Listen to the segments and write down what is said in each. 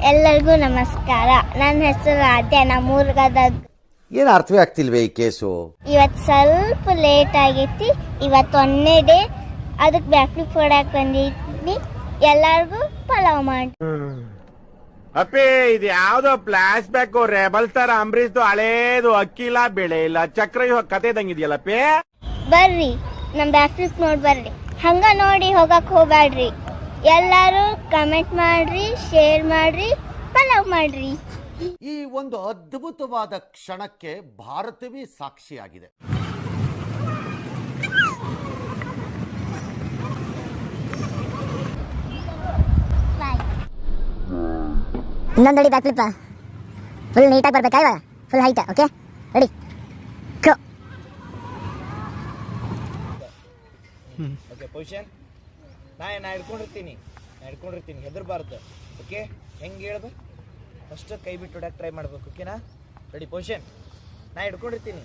ಎಲ್ಲರಿಗೂ ನಮಸ್ಕಾರ. ನನ್ನ ಹೆಸರು ಆದ್ಯ. ನಮ್ಮೂರ ಗದಗ. ಏನು ಅರ್ಥವೇ ಆಗ್ತಿಲ್ವೇ ಈ ಕೇಸು? ಇವತ್ತು ಸ್ವಲ್ಪ ಲೇಟ್ ಆಗೈತಿ. ಇವತ್ತು 1ನೇ ಡೇ, ಅದಕ್ಕೆ ಬ್ಯಾಕ್ಲಿಪ್ ಹೊಡಕ್ಕೆ ಬಂದಿದ್ನಿ. ಎಲ್ಲರಿಗೂ ಪಲಾವ್ ಮಾಡಿ. ಅಪ್ಪಿ ಇದು ಯಾವ್ದೋ ಫ್ಲಾಶ್ ಬ್ಯಾಕ್ ರೆಬಲ್ ಸ್ಟಾರ್ ಅಂಬರೀಶ್ದು ಹಳೇದು ಅಕ್ಕಿ ಇಲ್ಲ ಬೆಳೆ ಇಲ್ಲ ಚಕ್ರ ಕತೆ ಇದಂಗಿದೆಯಲ್ಲಪ್ಪಿ. ಬರ್ರಿ ನಮ್ಮ ಬ್ಯಾಕ್ಲಿಪ್ ನೋಡಿ ಬರ್ರಿ. ಹಂಗ ನೋಡಿ ಹೋಗಕ್ ಹೋಗ್ಬ್ಯಾಡ್ರಿ. ಎಲ್ಲರೂ ಕಮೆಂಟ್ ಮಾಡ್ರಿ, ಶೇರ್ ಮಾಡ್ರಿ, ಪಲಾವ್ ಮಾಡ್ರಿ. ಈ ಒಂದು ಅದ್ಭುತವಾದ ಕ್ಷಣಕ್ಕೆ ಭಾರತವೇ ಸಾಕ್ಷಿಯಾಗಿದೆ. ಇನ್ನೊಂದು ರೆಡಿ ಬ್ಯಾಕ್ ಫ್ಲಿಪ್ ಫುಲ್ ನೀಟಾಗಿ ಬರ್ಬೇಕಾ? ಇವಾಗ ಫುಲ್ ಹೈಟ್. ಓಕೆ ರೆಡಿ ಗೋ. Okay position. ನಾ ಹಿಡ್ಕೊಂಡಿರ್ತೀನಿ ಹೆದರ್ಬಾರ್ದು. ಓಕೆ ಹೆಂಗೆ ಹೇಳ್ದು? ಫಸ್ಟ್ ಕೈ ಬಿಟ್ಟು ಹೊಡ್ಯಾಕೆ ಟ್ರೈ ಮಾಡ್ಬೇಕು. ಓಕೆನಾ? Ready position. ನಾ ಹಿಡ್ಕೊಂಡಿರ್ತೀನಿ.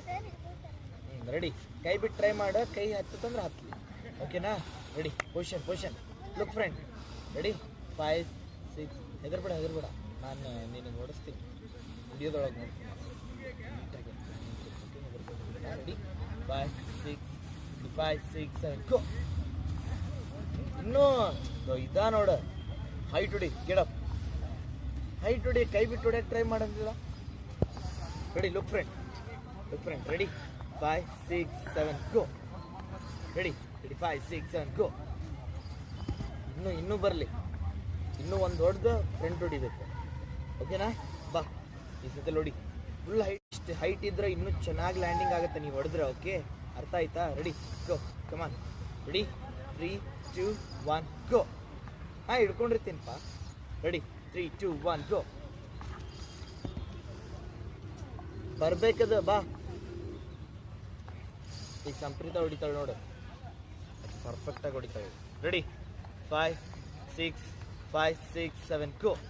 ರೆಡಿ. ಕೈ ಬಿಟ್ಟು ಟ್ರೈ ಮಾಡು. ಕೈ ಹತ್ತಂದ್ರೆ ಹತ್ತಲಿ. ಓಕೆನಾ? Ready position. Look friend. Ready 5 6. ಹೆದರ್ಬೇಡ. ನಾನು ನಿನಗೆ ಓಡಿಸ್ತೀನಿ. ವಿಡಿಯೋದೊಳಗೆ ನೋಡ್ತೀನಿ. ರೆಡಿ 5 6 ಗೋ. ಇನ್ನೂ ಇದಾ ನೋಡು. ಹೈಟ್ ಹೊಡಿ. ಗೆಡಪ್. ಹೈಟ್ ಹೊಡಿ. ಕೈ ಬಿಟ್ಟು ಹೊಡ್ಯಾಕೆ ಟ್ರೈ ಮಾಡಂದಿಲ್ಲ. Ready look friend. Ready 5 6 7 go. Ready 5 6 7 go. ಇನ್ನೂ ಬರಲಿ. ಇನ್ನೂ ಒಂದು ಹೊಡೆದು ಫ್ರಂಟ್ ಹೊಡಿಬೇಕು. ಓಕೆನಾ? ಬಾ ಈ ಸತಿ ನೋಡಿ. ಫುಲ್ ಹೈಟ್ ಇದ್ರೆ ಇನ್ನೂ ಚೆನ್ನಾಗಿ ಲ್ಯಾಂಡಿಂಗ್ ಆಗುತ್ತೆ ನೀವು ಹೊಡೆದ್ರೆ. ಓಕೆ ಅರ್ಥ ಆಯ್ತಾ? Ready go. Come on. Ready 3 2 1 go. ಹಿಡ್ಕೊಂಡಿರ್ತೀನಪ್ಪ. Ready 3 2 1 go. ಬರ್ಬೇಕದ. ಬಾ ಈಗ ಸಂಪ್ರೀತ ಹೊಡಿತಾಳೆ ನೋಡು. ಪರ್ಫೆಕ್ಟಾಗಿ ಹೊಡಿತಾಳೆ. ರೆಡಿ 5 6 7 ಗೋ.